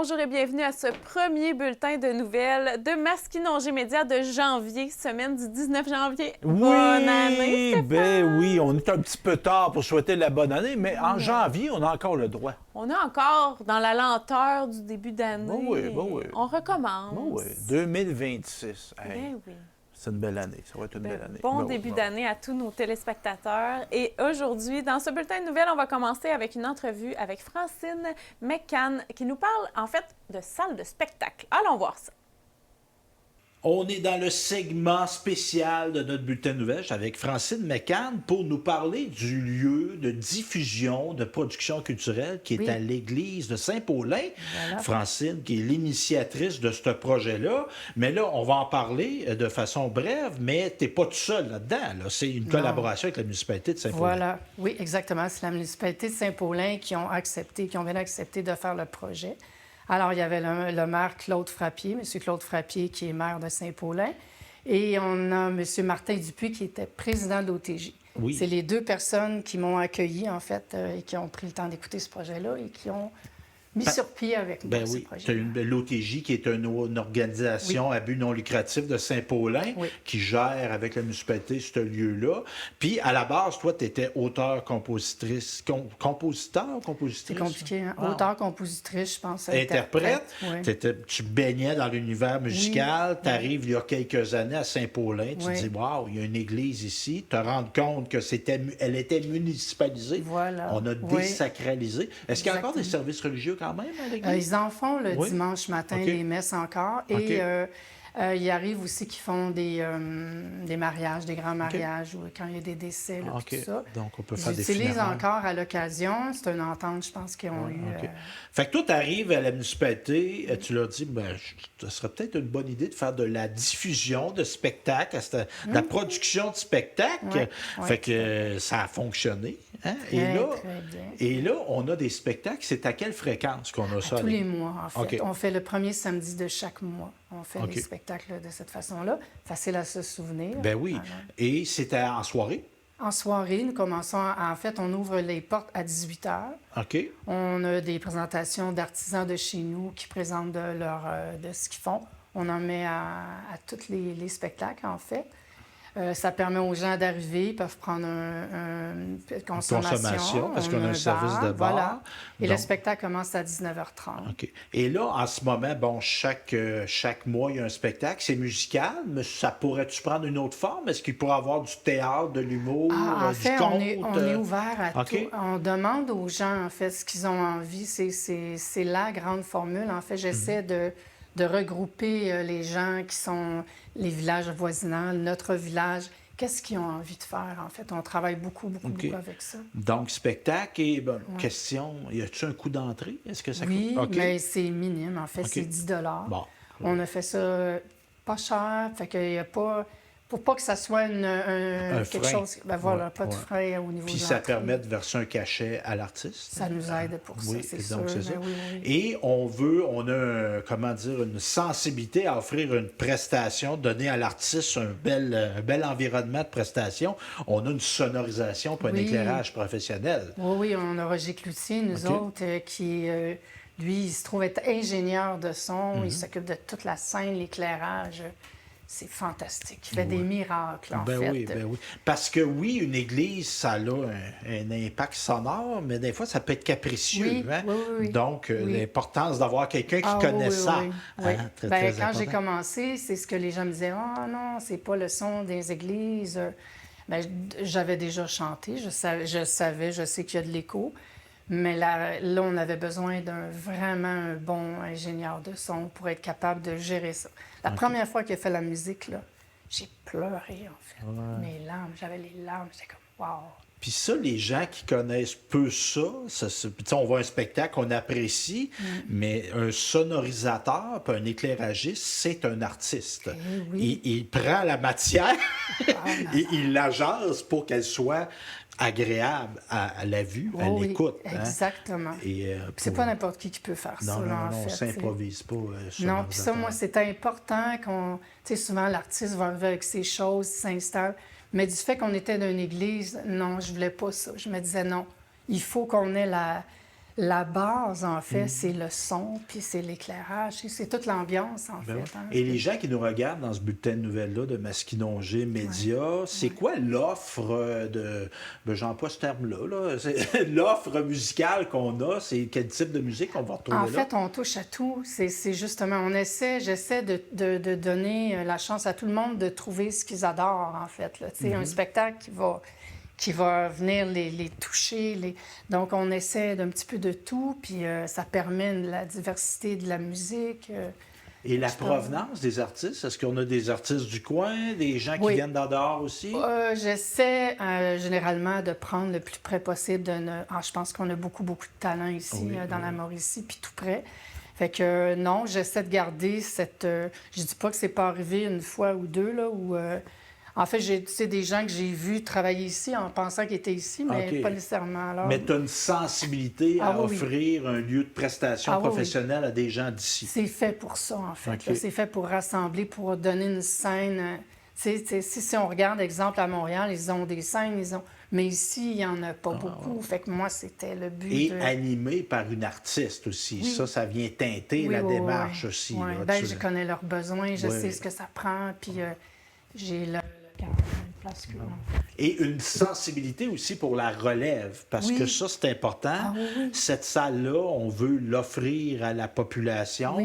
Bonjour et bienvenue à ce premier bulletin de nouvelles de Masquinongé Média de janvier, semaine du 19 janvier. Oui, Bonne année, Stéphane! ben oui, on est un petit peu tard pour souhaiter la bonne année, mais en janvier, on a encore le droit. On est encore dans la lenteur du début d'année. Ben oui, ben oui. On recommence. Ben oui, 2026. Hey, Ben oui. c'est une belle année, ça va être une belle année. Bon Ben oui, début ben oui. d'année à tous nos téléspectateurs. Et aujourd'hui, dans ce bulletin de nouvelles, on va commencer avec une entrevue avec Francine McCann qui nous parle en fait de salle de spectacle. Allons voir ça. On est dans le segment spécial de notre bulletin de nouvelles avec Francine McCann pour nous parler du lieu de diffusion de production culturelle qui est Oui. à l'église de Saint-Paulin. Voilà. Francine, qui est l'initiatrice de ce projet-là. Mais là, on va en parler de façon brève, mais tu n'es pas tout seul là-dedans. Là. C'est une collaboration avec la municipalité de Saint-Paulin. Voilà, oui, exactement. C'est la municipalité de Saint-Paulin qui ont bien accepté de faire le projet. Alors, il y avait le maire Claude Frappier, M. Claude Frappier, qui est maire de Saint-Paulin, et on a M. Martin Dupuis, qui était président de l'OTJ. Oui. C'est les deux personnes qui m'ont accueilli, en fait, et qui ont pris le temps d'écouter ce projet-là et qui ont mis sur pied avec moi Ben ce oui, projet. tu as l'OTJ qui est une organisation à but non lucratif de Saint-Paulin Oui. qui gère avec la municipalité ce lieu-là. Puis à la base, toi, tu étais auteur-compositrice, compositrice? C'est compliqué, hein? Ah. Auteur-compositrice, je pense. Interprète. Oui. Tu baignais dans l'univers musical. Tu arrives il y a quelques années à Saint-Paulin. Tu Oui. te dis, waouh, il y a une église ici. Tu te rends compte elle était municipalisée. Voilà. On a Oui. désacralisé. Est-ce qu'il y a encore des Exactement. services religieux quand même à l'église? Ils en font le Oui. dimanche matin, OK. les messes encore. OK. Et il arrive aussi qu'ils font des mariages, des grands mariages, ou quand il y a des décès, là, OK. tout ça. Donc, on peut Ils faire des utilisent funérailles. encore à l'occasion. C'est une entente, je pense, qu'ils ont Ouais, eu. OK. Fait que toi, tu arrives à la municipalité, tu leur dis, ben, ce serait peut-être une bonne idée de faire de la diffusion de spectacles, de la production de spectacles. Ouais, Fait ouais. que ça a fonctionné. Hein? Très bien. Et là, on a des spectacles. C'est à quelle fréquence qu'on a ça? Tous les mois, en fait. OK. On fait le premier samedi de chaque mois. On fait OK. les spectacles de cette façon-là. Facile à se souvenir. Ben oui. Voilà. Et c'était en soirée? En soirée, nous commençons, en fait, on ouvre les portes à 18 h. OK. On a des présentations d'artisans de chez nous qui présentent de ce qu'ils font. On en met à tous les spectacles, en fait. Ça permet aux gens d'arriver, ils peuvent prendre une consommation, parce qu'on a un service de bar. Voilà. Et le Donc- spectacle commence à 19h30. OK. Et là, en ce moment, bon, chaque mois, il y a un spectacle. C'est musical, mais ça pourrait-tu prendre une autre forme? Est-ce qu'il pourrait y avoir du théâtre, de l'humour, En du fait, conte? on est ouvert à OK. tout. On demande aux gens, en fait, ce qu'ils ont envie. C'est la grande formule. En fait, j'essaie Mhm. de regrouper les gens qui sont les villages voisinants, notre village. Qu'est-ce qu'ils ont envie de faire, en fait? On travaille beaucoup OK. avec ça. Donc, spectacle et, bon, question, y a-tu un coût d'entrée? Est-ce que ça Oui, coûte? OK. mais c'est minime. En fait, OK. c'est 10 Bon. On a fait ça pas cher. Fait qu'il y a pas... Pour pas que ça soit quelque frein. chose... Ben voilà, Ouais, pas de ouais. frein au niveau Puis de ça l'entrée. permet de verser un cachet à l'artiste. Ça nous aide pour ça, Oui, c'est donc sûr. c'est ça. Ben oui. Et on a, une sensibilité à offrir une prestation, donner à l'artiste un bel environnement de prestation. On a une sonorisation puis un Oui. éclairage professionnel. Oui, on a Roger Cloutier, nous OK. autres, qui, lui, il se trouve être ingénieur de son. Mhm. Il s'occupe de toute la scène, l'éclairage. C'est fantastique. Il fait des miracles, en Ben fait. oui, ben oui. Parce que oui, une église, ça a un impact sonore, mais des fois, ça peut être capricieux. Oui, hein? oui. Donc, Oui. l'importance d'avoir quelqu'un qui Ah, connaît oui, ça. oui. hein, Oui. très, Ben, très quand j'ai important. commencé, c'est ce que les gens me disaient. « Ah non, c'est pas le son des églises. » Ben, j'avais déjà chanté. Je sais qu'il y a de l'écho. Mais là, on avait besoin vraiment un bon ingénieur de son pour être capable de gérer ça. La première fois qu'il a fait la musique, là, j'ai pleuré, en fait. Mes larmes, j'avais les larmes. J'étais comme « wow ». Puis ça, les gens qui connaissent peu ça, puis tu sais, on voit un spectacle qu'on apprécie, mais un sonorisateur puis un éclairagiste, c'est un artiste. oui. Il prend la matière et il l'agence pour qu'elle soit agréable à la vue, à Oh, oui, l'écoute. hein. exactement. Et, C'est pas n'importe qui peut faire ça, Non, là, non, en non, on fait. s'improvise pas. Non, puis ça, sonorisateur. moi, c'était important qu'on... Tu sais, souvent, l'artiste va arriver avec ses choses, s'installe. Mais du fait qu'on était dans une église, non, je voulais pas ça. Je me disais, non, il faut qu'on ait La base, en fait, c'est le son, puis c'est l'éclairage, c'est toute l'ambiance, en fait. Ouais. Hein. Et les gens qui nous regardent dans ce bulletin de nouvelles-là de Masquinongé Média, c'est quoi l'offre de... Ben, j'emploie ce terme-là. Là. L'offre musicale qu'on a, c'est quel type de musique on va retrouver En là? fait, on touche à tout. C'est justement, j'essaie de donner la chance à tout le monde de trouver ce qu'ils adorent, en fait. Là. Un spectacle qui va venir les toucher. Donc, on essaie d'un petit peu de tout, puis ça permet la diversité de la musique. Et la provenance des artistes, est-ce qu'on a des artistes du coin, des gens qui viennent d'en dehors aussi? J'essaie généralement de prendre le plus près possible. Je pense qu'on a beaucoup, beaucoup de talent ici, dans la Mauricie, puis tout près. Fait que non, j'essaie de garder cette... je dis pas que c'est pas arrivé une fois ou deux, là, où... En fait, c'est des gens que j'ai vus travailler ici en pensant qu'ils étaient ici, mais pas nécessairement. Alors... Mais tu as une sensibilité à offrir un lieu de prestation professionnelle à des gens d'ici. C'est fait pour ça, en fait. Là, c'est fait pour rassembler, pour donner une scène. Si on regarde, exemple, à Montréal, ils ont des scènes, mais ici, il n'y en a pas beaucoup. Fait que moi, c'était le but. Et animé par une artiste aussi. Oui. Ça vient teinter la démarche aussi. Oui. Là, ben, je connais leurs besoins, je sais ce que ça prend, puis j'ai le place que... Et une sensibilité aussi pour la relève, parce que ça, c'est important. Cette salle-là, on veut l'offrir à la population,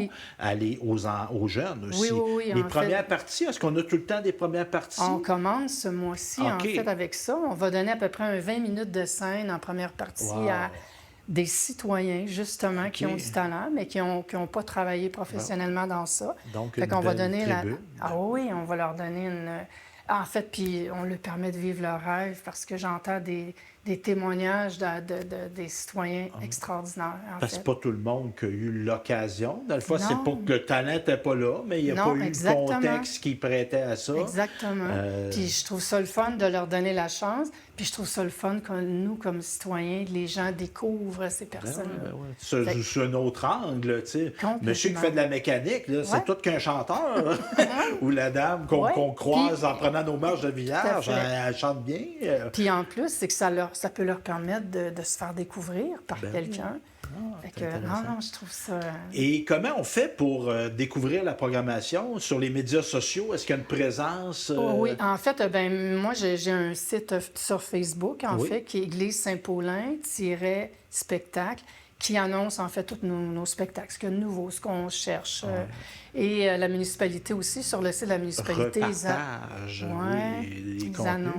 aux jeunes aussi. Les premières parties, est-ce qu'on a tout le temps des premières parties? On commence ce mois-ci, en fait, avec ça. On va donner à peu près 20 minutes de scène en première partie à des citoyens, justement, qui ont du talent, mais qui n'ont pas travaillé professionnellement dans ça. Donc, fait qu'on va donner tribune. on va leur donner une... En fait, puis on leur permet de vivre leur rêve parce que j'entends des témoignages des citoyens extraordinaires. Parce que c'est pas tout le monde qui a eu l'occasion. Dans le fond, c'est pas que le talent n'était pas là, mais il n'y a pas eu le contexte qui prêtait à ça. Exactement. Puis je trouve ça le fun de leur donner la chance. Puis je trouve ça le fun que nous, comme citoyens, les gens découvrent ces personnes-là. C'est un autre angle, tu sais. Monsieur qui fait de la mécanique, là, c'est tout qu'un chanteur. Ou la dame qu'on croise en prenant nos marches de village, elle chante bien. Puis en plus, c'est que ça peut leur permettre de se faire découvrir par quelqu'un. Non, je trouve ça... Et comment on fait pour découvrir la programmation sur les médias sociaux? Est-ce qu'il y a une présence? Oui, en fait, moi, j'ai un site sur Facebook, en fait, qui est Église Saint-Paulin-spectacle, qui annonce, en fait, tous nos spectacles, ce qu'il y a de nouveau, ce qu'on cherche. Et la municipalité aussi, sur le site de la municipalité. Repartage, les contenus.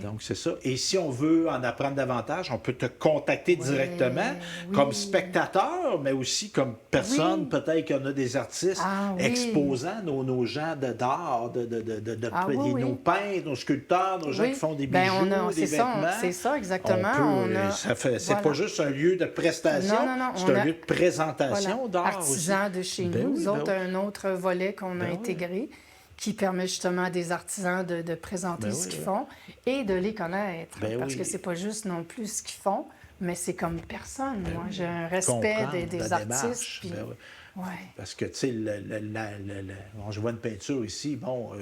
Donc, c'est ça. Et si on veut en apprendre davantage, on peut te contacter directement comme spectateur, mais aussi comme personne, peut-être qu'il y en a des artistes exposant nos gens d'art, nos peintres, nos sculpteurs, nos gens qui font des bijoux, des vêtements. C'est ça, exactement. C'est pas juste un lieu de prestation, c'est un lieu de présentation d'art aussi. Artisans de chez nous, un autre volet qu'on a intégré qui permet justement à des artisans de présenter ce qu'ils font et de les connaître. Parce que c'est pas juste non plus ce qu'ils font, mais c'est comme personne. Moi, j'ai un respect des artistes. Puis... Parce que, tu sais, je vois une peinture ici,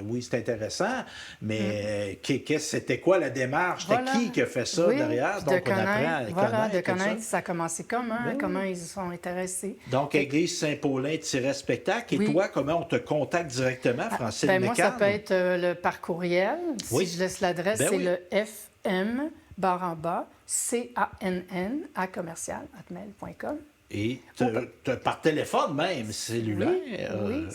oui, c'est intéressant, mais c'était quoi la démarche? C'était qui a fait ça derrière? Donc, on apprend à connaître. De connaître, ça a commencé comment ils se sont intéressés. Donc, Église Saint-Paulin-spectacle. Et toi, comment on te contacte directement, Francine Mécan? Moi, ça peut être le par courriel. Si je laisse l'adresse, c'est le fm_cann@commercial@mail.com. Et par téléphone même, cellulaire. Oui,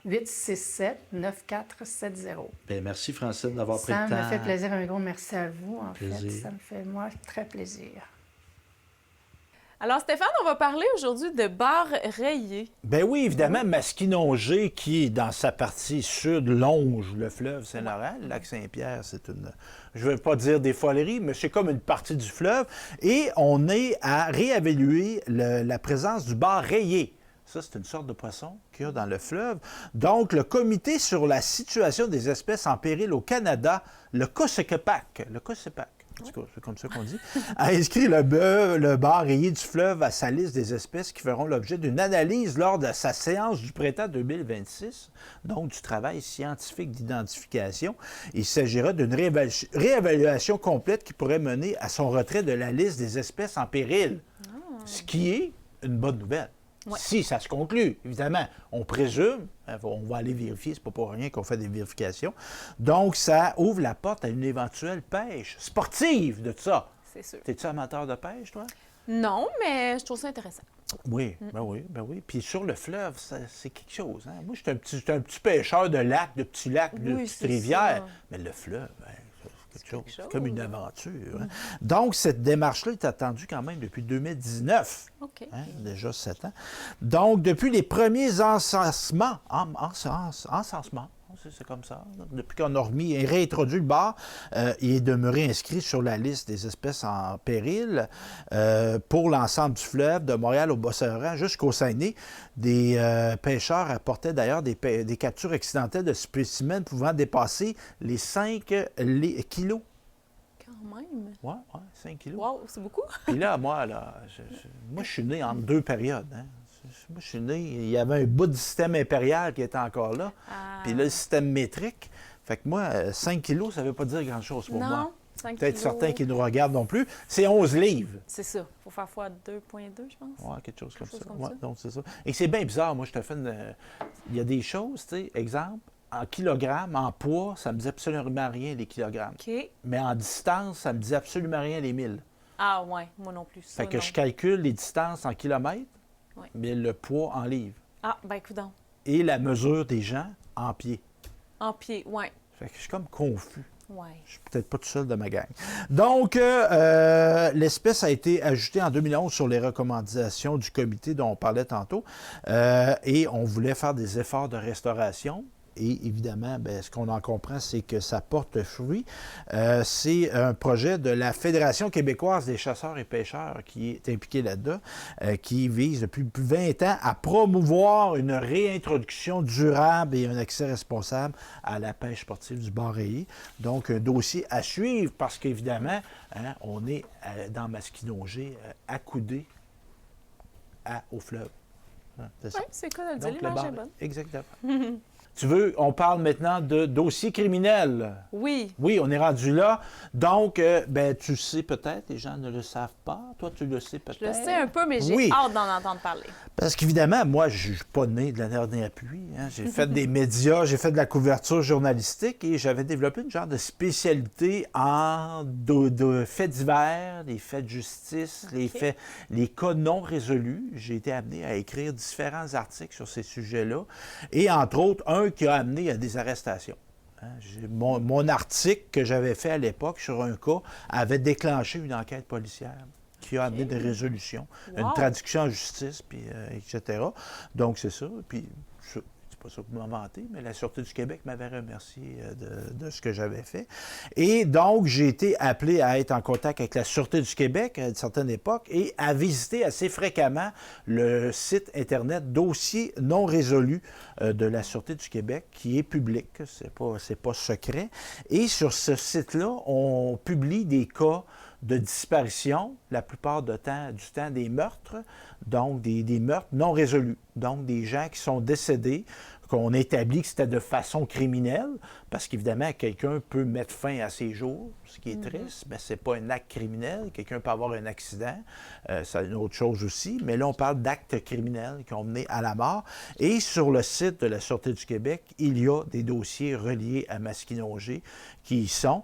514-867-9470. Bien, merci, Francine, d'avoir pris le temps. Ça me fait plaisir. Un gros merci à vous, en fait. Ça me fait, moi, très plaisir. Alors, Stéphane, on va parler aujourd'hui de bar rayé. Ben oui, évidemment, Masquinongé, qui, dans sa partie sud, longe le fleuve Saint-Laurent. Le lac Saint-Pierre, c'est une... Je ne veux pas dire des foleries, mais c'est comme une partie du fleuve. Et on est à réévaluer la présence du bar rayé. Ça, c'est une sorte de poisson qu'il y a dans le fleuve. Donc, le Comité sur la situation des espèces en péril au Canada, le COSECPAC, en tout cas, c'est comme ça qu'on dit, a inscrit le bar rayé du fleuve à sa liste des espèces qui feront l'objet d'une analyse lors de sa séance du printemps 2026, donc du travail scientifique d'identification. Il s'agira d'une réévaluation complète qui pourrait mener à son retrait de la liste des espèces en péril, ce qui est une bonne nouvelle. Ouais. Si ça se conclut, évidemment, on présume, on va aller vérifier, c'est pas pour rien qu'on fait des vérifications. Donc, ça ouvre la porte à une éventuelle pêche sportive de tout ça. C'est sûr. T'es-tu amateur de pêche, toi? Non, mais je trouve ça intéressant. Oui, ben oui. Puis sur le fleuve, c'est quelque chose. Hein? Moi, je suis un petit pêcheur de lacs, de petits lacs, de petites rivières. Mais le fleuve, c'est quelque chose. C'est comme une aventure. Hein? Donc, cette démarche-là est attendue quand même depuis 2019. OK. Hein? Déjà 7 ans. Donc, depuis les premiers encensements, c'est comme ça. Depuis qu'on a remis et réintroduit le bar, il est demeuré inscrit sur la liste des espèces en péril pour l'ensemble du fleuve, de Montréal au Bas-Saint-Laurent jusqu'au Saguenay. Des pêcheurs apportaient d'ailleurs des captures accidentelles de spécimens pouvant dépasser les 5 kilos. Quand même. Oui, 5 kilos. Wow, c'est beaucoup. Puis là, moi, je suis né entre deux périodes. Hein. Moi, je suis né, il y avait un bout du système impérial qui était encore là. Puis là, le système métrique. Fait que moi, 5 kilos, ça ne veut pas dire grand-chose pour moi. Non, 5 Peut-être kilos. certains qui nous regardent non plus. C'est 11 livres. C'est ça. Il faut faire fois 2,2, je pense. Oui, quelque chose comme ça. Donc, c'est ça. Et c'est bien bizarre. Moi, je te fais il y a des choses, tu sais, exemple, en kilogrammes, en poids, ça me dit absolument rien, les kilogrammes. OK. Mais en distance, ça me dit absolument rien, les milles. Ah, ouais, moi non plus. Ça, fait que non. je calcule les distances en kilomètres, mais le poids en livres. Ah, ben écoute donc. Et la mesure des gens en pieds. En pied, oui. Fait que je suis comme confus. Ouais. Je suis peut-être pas tout seul de ma gang. Donc, l'espèce a été ajoutée en 2011 sur les recommandations du comité dont on parlait tantôt. Et on voulait faire des efforts de restauration. Et évidemment, bien, ce qu'on en comprend, c'est que ça porte fruit. C'est un projet de la Fédération québécoise des chasseurs et pêcheurs qui est impliquée là-dedans, qui vise depuis plus de 20 ans à promouvoir une réintroduction durable et un accès responsable à la pêche sportive du bar rayé. Donc, un dossier à suivre parce qu'évidemment, hein, on est dans Masquinongé accoudé au fleuve. Hein, oui, c'est quoi de le dire, l'image est bonne. Exactement. Tu veux, on parle maintenant de dossier criminel. Oui. Oui, on est rendu là. Donc, ben, tu sais peut-être, les gens ne le savent pas. Toi, tu le sais peut-être. Je le sais un peu, mais j'ai hâte d'en entendre parler. Parce qu'évidemment, moi, je ne suis pas né de la dernière pluie. Hein. J'ai fait des médias, j'ai fait de la couverture journalistique et j'avais développé une genre de spécialité en de faits divers, les faits de justice, les cas non résolus. J'ai été amené à écrire différents articles sur ces sujets-là. Et entre autres, un qui a amené à des arrestations. Hein, mon article que j'avais fait à l'époque sur un cas avait déclenché une enquête policière qui a amené des résolutions, une traduction en justice, puis, etc. Donc, c'est ça. Puis, c'est pas ça pour m'inventer, mais la Sûreté du Québec m'avait remercié de ce que j'avais fait. Et donc, j'ai été appelé à être en contact avec la Sûreté du Québec à une certaine époque et à visiter assez fréquemment le site Internet Dossiers non résolus de la Sûreté du Québec, qui est public, c'est pas secret. Et sur ce site-là, on publie des cas de disparition, la plupart du temps des meurtres, donc des meurtres non résolus, donc des gens qui sont décédés, qu'on établit que c'était de façon criminelle, parce qu'évidemment, quelqu'un peut mettre fin à ses jours, ce qui est triste, mais ce n'est pas un acte criminel, quelqu'un peut avoir un accident, c'est une autre chose aussi, mais là, on parle d'actes criminels qui ont mené à la mort, et sur le site de la Sûreté du Québec, il y a des dossiers reliés à Masquinongé qui y sont.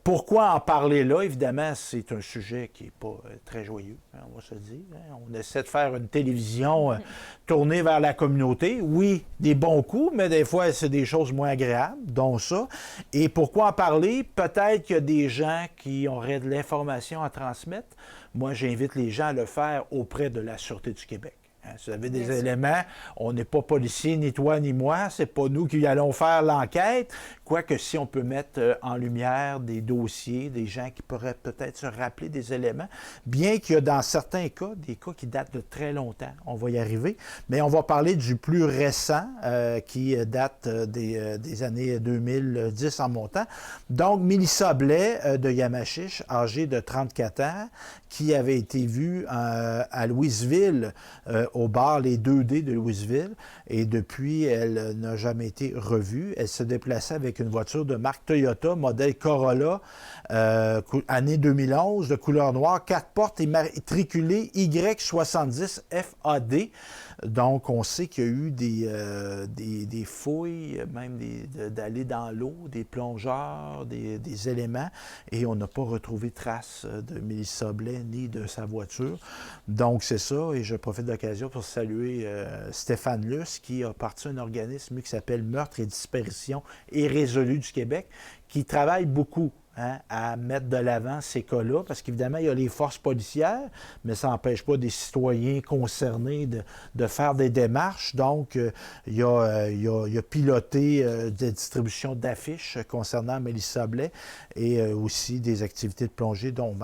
Pourquoi en parler là? Évidemment, c'est un sujet qui n'est pas très joyeux, hein, on va se le dire. Hein. On essaie de faire une télévision tournée vers la communauté. Oui, des bons coups, mais des fois, c'est des choses moins agréables, dont ça. Et pourquoi en parler? Peut-être qu'il y a des gens qui auraient de l'information à transmettre. Moi, j'invite les gens à le faire auprès de la Sûreté du Québec. Si vous avez des éléments, on n'est pas policier, ni toi, ni moi. C'est pas nous qui allons faire l'enquête. Quoique si on peut mettre en lumière des dossiers, des gens qui pourraient peut-être se rappeler des éléments, bien qu'il y a dans certains cas, des cas qui datent de très longtemps. On va y arriver. Mais on va parler du plus récent, qui date des années 2010 en montant. Donc, Mélissa Blais de Yamachiche, âgée de 34 ans, qui avait été vue à Louisville, au bar Les 2D de Louisville. Et depuis, elle n'a jamais été revue. Elle se déplaçait avec une voiture de marque Toyota, modèle Corolla, année 2011, de couleur noire, 4 portes et matriculée Y70 FAD. Donc, on sait qu'il y a eu des fouilles, même d'aller dans l'eau, des plongeurs, des éléments, et on n'a pas retrouvé trace de Mélissa Blais ni de sa voiture. Donc, c'est ça, et je profite de l'occasion pour saluer Stéphane Luce, qui a parti un organisme qui s'appelle Meurtre et disparition irrésolue du Québec, qui travaille beaucoup à mettre de l'avant ces cas-là, parce qu'évidemment, il y a les forces policières, mais ça n'empêche pas des citoyens concernés de faire des démarches. Donc, il a piloté des distributions d'affiches concernant Mélissa Blais et aussi des activités de plongée dont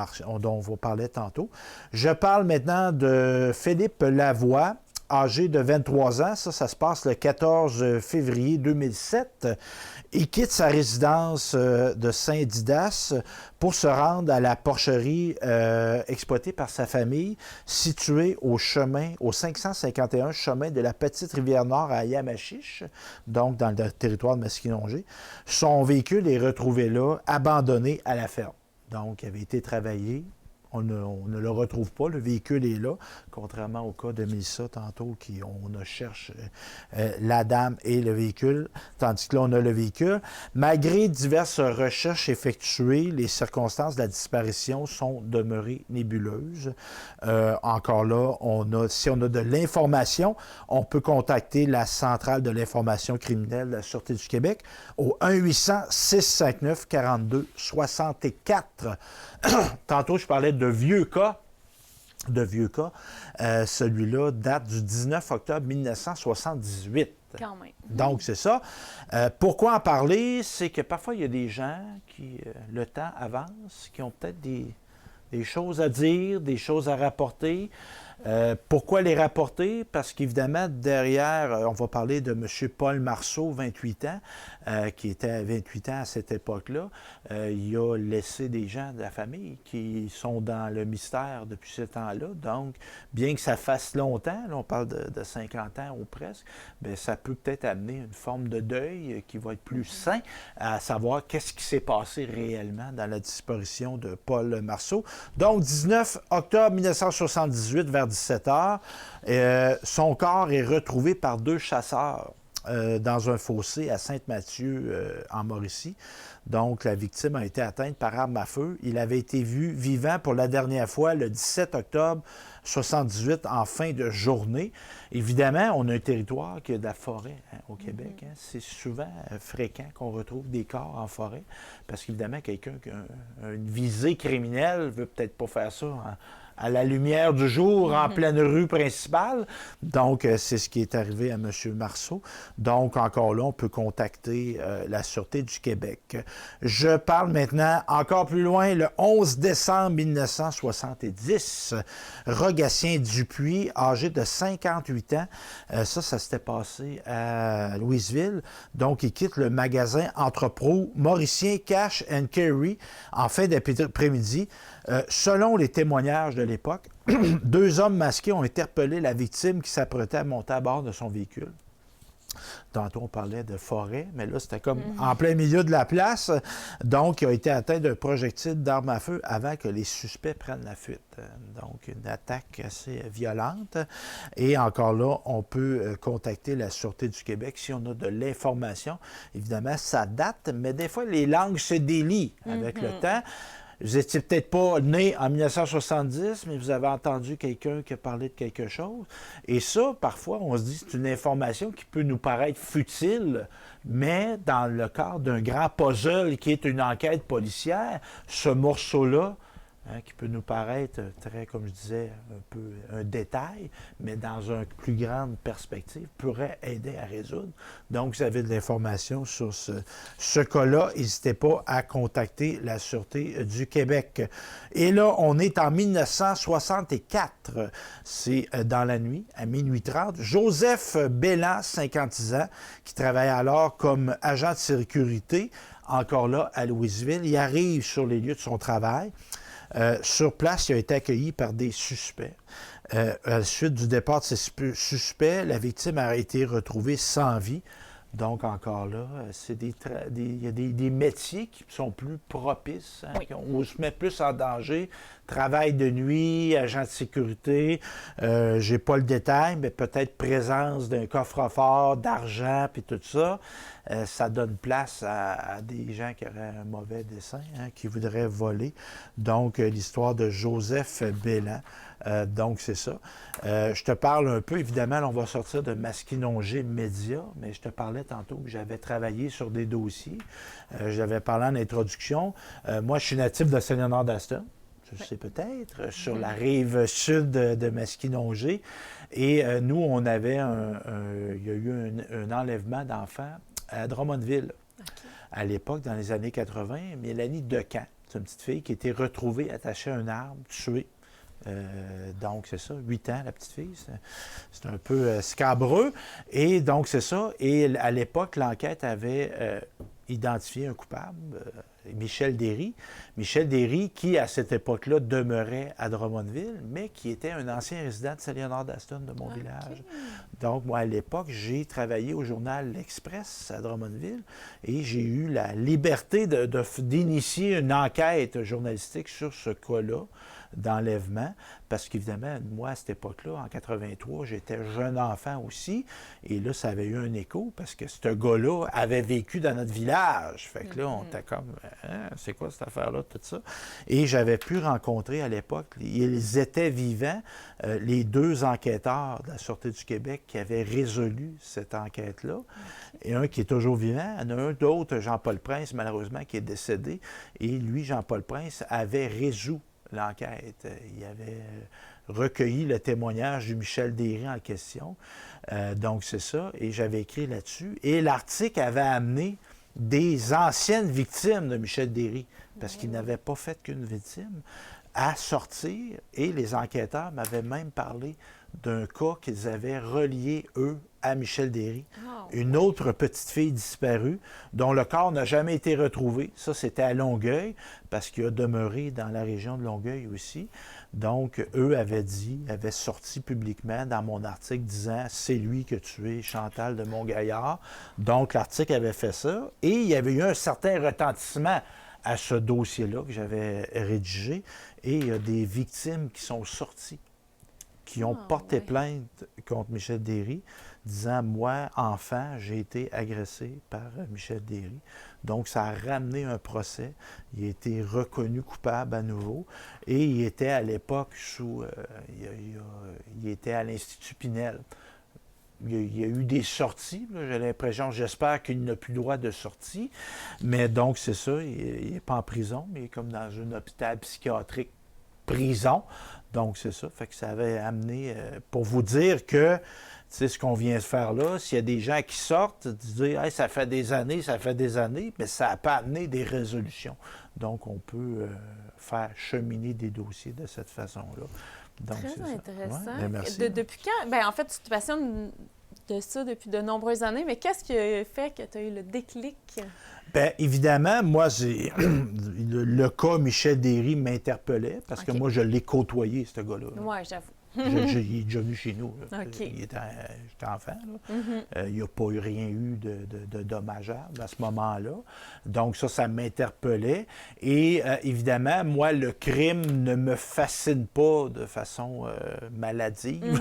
on vous parlait tantôt. Je parle maintenant de Philippe Lavoie, âgé de 23 ans. Ça se passe le 14 février 2007. Il quitte sa résidence de Saint-Didas pour se rendre à la porcherie exploitée par sa famille, située au 551 chemin de la Petite-Rivière-Nord à Yamachiche, donc dans le territoire de Masquinongé. Son véhicule est retrouvé là, abandonné à la ferme. Donc, il avait été travaillé. On ne le retrouve pas, le véhicule est là, contrairement au cas de Mélissa tantôt, on cherche la dame et le véhicule, tandis que là, on a le véhicule. Malgré diverses recherches effectuées, les circonstances de la disparition sont demeurées nébuleuses. Encore là, si on a de l'information, on peut contacter la centrale de l'information criminelle de la Sûreté du Québec au 1-800-659-4264. Tantôt, je parlais de vieux cas. Celui-là date du 19 octobre 1978. Quand même. Donc, c'est ça. Pourquoi en parler? C'est que parfois, il y a des gens qui, le temps avance, qui ont peut-être des choses à dire, des choses à rapporter. Pourquoi les rapporter? Parce qu'évidemment, derrière, on va parler de M. Paul Marceau, 28 ans, qui était à 28 ans à cette époque-là. Il a laissé des gens de la famille qui sont dans le mystère depuis ce temps-là. Donc, bien que ça fasse longtemps, là, on parle de 50 ans ou presque, bien, ça peut peut-être amener une forme de deuil qui va être plus sain, à savoir qu'est-ce qui s'est passé réellement dans la disparition de Paul Marceau. Donc, 19 octobre 1978, vers 17 heures, son corps est retrouvé par 2 chasseurs dans un fossé à Sainte-Mathieu, en Mauricie. Donc, la victime a été atteinte par arme à feu. Il avait été vu vivant pour la dernière fois le 17 octobre 1978 en fin de journée. Évidemment, on a un territoire qui a de la forêt au Québec. C'est souvent fréquent qu'on retrouve des corps en forêt parce qu'évidemment, quelqu'un qui a une visée criminelle ne veut peut-être pas faire ça à la lumière du jour, en pleine rue principale. Donc, c'est ce qui est arrivé à M. Marceau. Donc, encore là, on peut contacter la Sûreté du Québec. Je parle maintenant encore plus loin, le 11 décembre 1970. Rogatien Dupuis, âgé de 58 ans. Ça s'était passé à Louisville. Donc, il quitte le magasin Entrepro Mauricien Cash and Carry en fin d'après-midi. Selon les témoignages de l'époque, 2 hommes masqués ont interpellé la victime qui s'apprêtait à monter à bord de son véhicule. Tantôt, on parlait de forêt, mais là, c'était comme en plein milieu de la place. Donc, il a été atteint d'un projectile d'arme à feu avant que les suspects prennent la fuite. Donc, une attaque assez violente. Et encore là, on peut contacter la Sûreté du Québec si on a de l'information. Évidemment, ça date, mais des fois, les langues se délient avec le temps. Vous n'étiez peut-être pas né en 1970, mais vous avez entendu quelqu'un qui a parlé de quelque chose. Et ça, parfois, on se dit que c'est une information qui peut nous paraître futile, mais dans le cadre d'un grand puzzle qui est une enquête policière, ce morceau-là qui peut nous paraître très, comme je disais, un peu un détail, mais dans une plus grande perspective, pourrait aider à résoudre. Donc, vous avez de l'information sur ce cas-là. N'hésitez pas à contacter la Sûreté du Québec. Et là, on est en 1964. C'est dans la nuit, à minuit 30. Joseph Belland, 56 ans, qui travaille alors comme agent de sécurité, encore là, à Louisville. Il arrive sur les lieux de son travail. Sur place, il a été accueilli par des suspects. À la suite du départ de ces suspects, la victime a été retrouvée sans vie. Donc, encore là, il y a des métiers qui sont plus propices, Oui. on se met plus en danger. Travail de nuit, agent de sécurité, je n'ai pas le détail, mais peut-être présence d'un coffre-fort, d'argent, puis tout ça. Ça donne place à des gens qui auraient un mauvais dessein, qui voudraient voler. Donc, l'histoire de Joseph Belland. Donc, c'est ça. Je te parle un peu, évidemment, là, on va sortir de Masquinongé Média, mais je te parlais tantôt que j'avais travaillé sur des dossiers. J'avais parlé en introduction. Moi, je suis natif de Saint-Léonard-d'Aston. Tu le sais peut-être, sur la rive sud de Masquinongé. Et nous, on avait il y a eu un enlèvement d'enfants à Drummondville. Okay. À l'époque, dans les années 80, Mélanie Decamp, c'est une petite fille qui a été retrouvée attachée à un arbre, tuée. Donc, c'est ça, 8 ans, la petite fille. C'est un peu scabreux. Et donc, c'est ça. Et à l'époque, l'enquête avait identifié un coupable, Michel Derry. Michel Derry, qui, à cette époque-là, demeurait à Drummondville, mais qui était un ancien résident de Saint-Léonard-d'Aston, de mon village. Donc, moi, à l'époque, j'ai travaillé au journal L'Express à Drummondville et j'ai eu la liberté d'initier une enquête journalistique sur ce cas-là d'enlèvement, parce qu'évidemment, moi, à cette époque-là, en 83, j'étais jeune enfant aussi, et là, ça avait eu un écho, parce que ce gars-là avait vécu dans notre village. Fait que là, on était comme, c'est quoi cette affaire-là, tout ça? Et j'avais pu rencontrer à l'époque, ils étaient vivants, les 2 enquêteurs de la Sûreté du Québec qui avaient résolu cette enquête-là, et un qui est toujours vivant, il y en a un d'autre, Jean-Paul Prince, malheureusement, qui est décédé, et lui, Jean-Paul Prince, avait résolu l'enquête. Il avait recueilli le témoignage du Michel Derry en question. Donc, c'est ça. Et j'avais écrit là-dessus. Et l'article avait amené des anciennes victimes de Michel Derry, parce qu'il n'avait pas fait qu'une victime, à sortir. Et les enquêteurs m'avaient même parlé d'un cas qu'ils avaient relié, eux, à Michel Derry. Une autre petite fille disparue, dont le corps n'a jamais été retrouvé. Ça, c'était à Longueuil, parce qu'il a demeuré dans la région de Longueuil aussi. Donc, eux avaient sorti publiquement dans mon article disant « C'est lui qui a tué Chantal de Montgaillard ». Donc, l'article avait fait ça. Et il y avait eu un certain retentissement à ce dossier-là que j'avais rédigé. Et il y a des victimes qui sont sorties, qui ont porté plainte contre Michel Derry, disant « Moi, enfant, j'ai été agressé par Michel Derry ». Donc, ça a ramené un procès. Il a été reconnu coupable à nouveau. Et il était à l'époque il était à l'Institut Pinel. Il y a eu des sorties, j'ai l'impression, j'espère qu'il n'a plus le droit de sortie. Mais donc, c'est ça, il n'est pas en prison, mais il est comme dans un hôpital psychiatrique prison. Donc, c'est ça. Fait que ça avait amené, pour vous dire que, tu sais, ce qu'on vient de faire là, s'il y a des gens qui sortent, dire hey, ça fait des années, mais ça n'a pas amené des résolutions. Donc, on peut faire cheminer des dossiers de cette façon-là. Donc, très intéressant. Ouais, merci. Depuis quand? Bien, en fait, tu te passionnes de ça depuis de nombreuses années, mais qu'est-ce qui a fait que tu as eu le déclic? Bien, évidemment, moi, le cas Michel Derry m'interpellait parce que moi, je l'ai côtoyé, ce gars-là. Oui, j'avoue. Il est déjà venu chez nous. Okay. J'étais enfant. Il n'y a pas eu rien eu de dommageable à ce moment-là. Donc ça m'interpellait. Et évidemment, moi, le crime ne me fascine pas de façon maladive.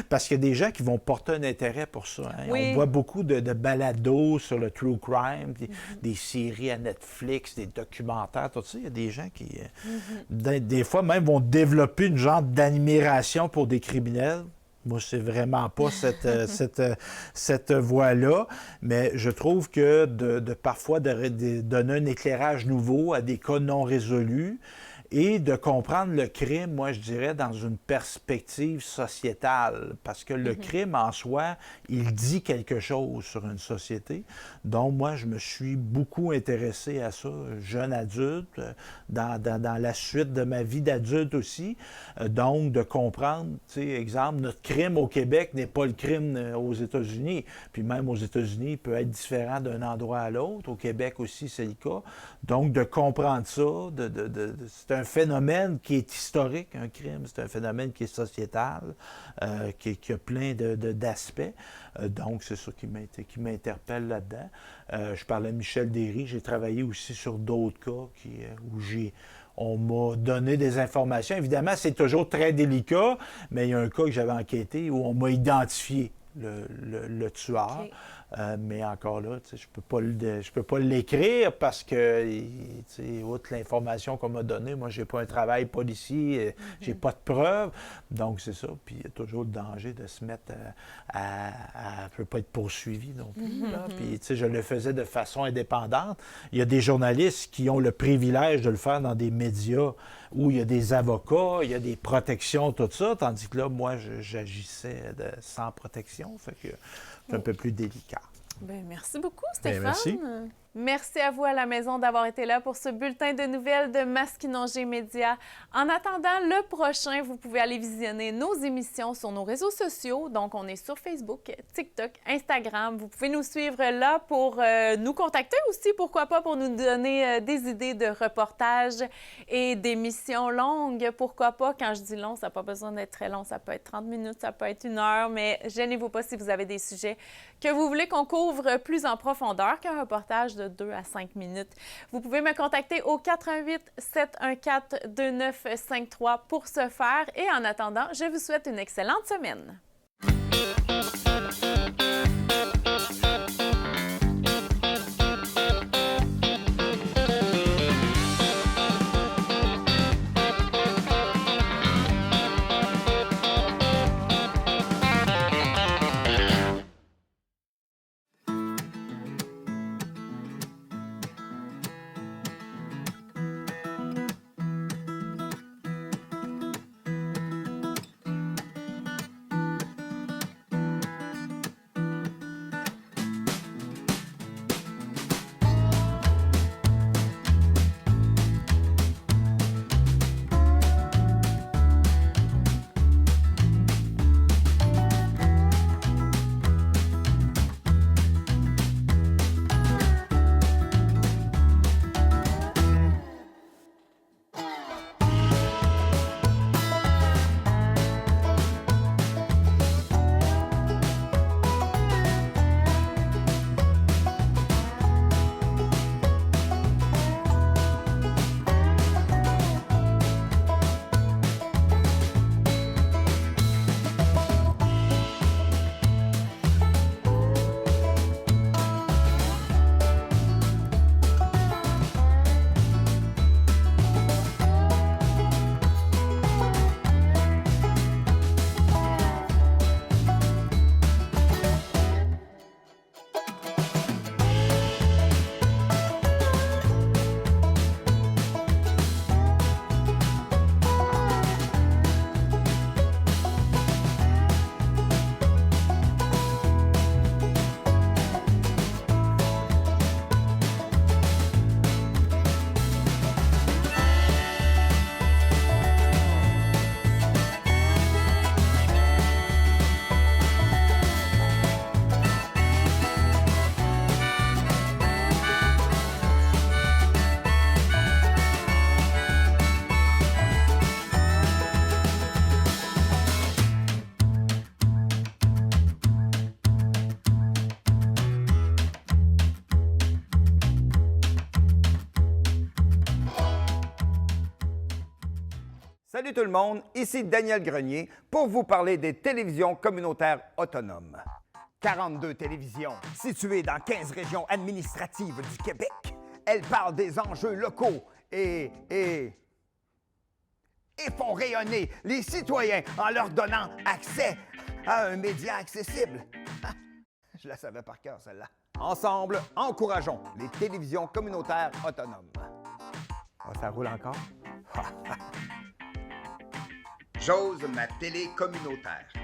Parce qu'il y a des gens qui vont porter un intérêt pour ça. Hein. Oui. On voit beaucoup de balados sur le true crime, des séries à Netflix, des documentaires, tout ça. Il y a des gens qui, des fois même, vont développer une genre d'admiration pour des criminels. Moi, c'est vraiment pas cette voie-là, mais je trouve que parfois de donner un éclairage nouveau à des cas non résolus et de comprendre le crime, moi je dirais, dans une perspective sociétale, parce que le crime en soi, il dit quelque chose sur une société. Donc moi, je me suis beaucoup intéressé à ça, jeune adulte, dans la suite de ma vie d'adulte aussi. Donc de comprendre, tu sais, exemple, notre crime au Québec n'est pas le crime aux États-Unis. Puis même aux États-Unis, il peut être différent d'un endroit à l'autre. Au Québec aussi, c'est le cas. Donc de comprendre ça, c'est un phénomène qui est historique, un crime, c'est un phénomène qui est sociétal, qui a plein d'aspects. Donc, c'est ça qui m'interpelle là-dedans. Je parlais de Michel Derry, j'ai travaillé aussi sur d'autres cas où on m'a donné des informations. Évidemment, c'est toujours très délicat, mais il y a un cas que j'avais enquêté où on m'a identifié le tueur. Okay. Mais encore là, je peux pas l'écrire parce que, outre l'information qu'on m'a donnée, moi, j'ai pas un travail policier, j'ai pas de preuves. Donc, c'est ça. Puis, il y a toujours le danger de se mettre à peut pas être poursuivi non plus. Là. Puis, je le faisais de façon indépendante. Il y a des journalistes qui ont le privilège de le faire dans des médias où il y a des avocats, il y a des protections, tout ça, tandis que là, moi, j'agissais sans protection. Fait que c'est un peu plus délicat. Bien, merci beaucoup, Stéphane. Bien, merci. Merci à vous à la maison d'avoir été là pour ce bulletin de nouvelles de Masquinongé Média. En attendant le prochain, vous pouvez aller visionner nos émissions sur nos réseaux sociaux. Donc, on est sur Facebook, TikTok, Instagram. Vous pouvez nous suivre là pour nous contacter aussi, pourquoi pas, pour nous donner des idées de reportages et d'émissions longues. Pourquoi pas, quand je dis long, ça n'a pas besoin d'être très long. Ça peut être 30 minutes, ça peut être 1 heure, mais gênez-vous pas si vous avez des sujets que vous voulez qu'on couvre plus en profondeur qu'un reportage de 2 à 5 minutes. Vous pouvez me contacter au 88 714 2953 pour ce faire. Et en attendant, je vous souhaite une excellente semaine. Salut tout le monde, ici Daniel Grenier pour vous parler des télévisions communautaires autonomes. 42 télévisions situées dans 15 régions administratives du Québec. Elles parlent des enjeux locaux et font rayonner les citoyens en leur donnant accès à un média accessible. Je la savais par cœur, celle-là. Ensemble, encourageons les télévisions communautaires autonomes. Oh, ça roule encore? J'ose ma télé communautaire.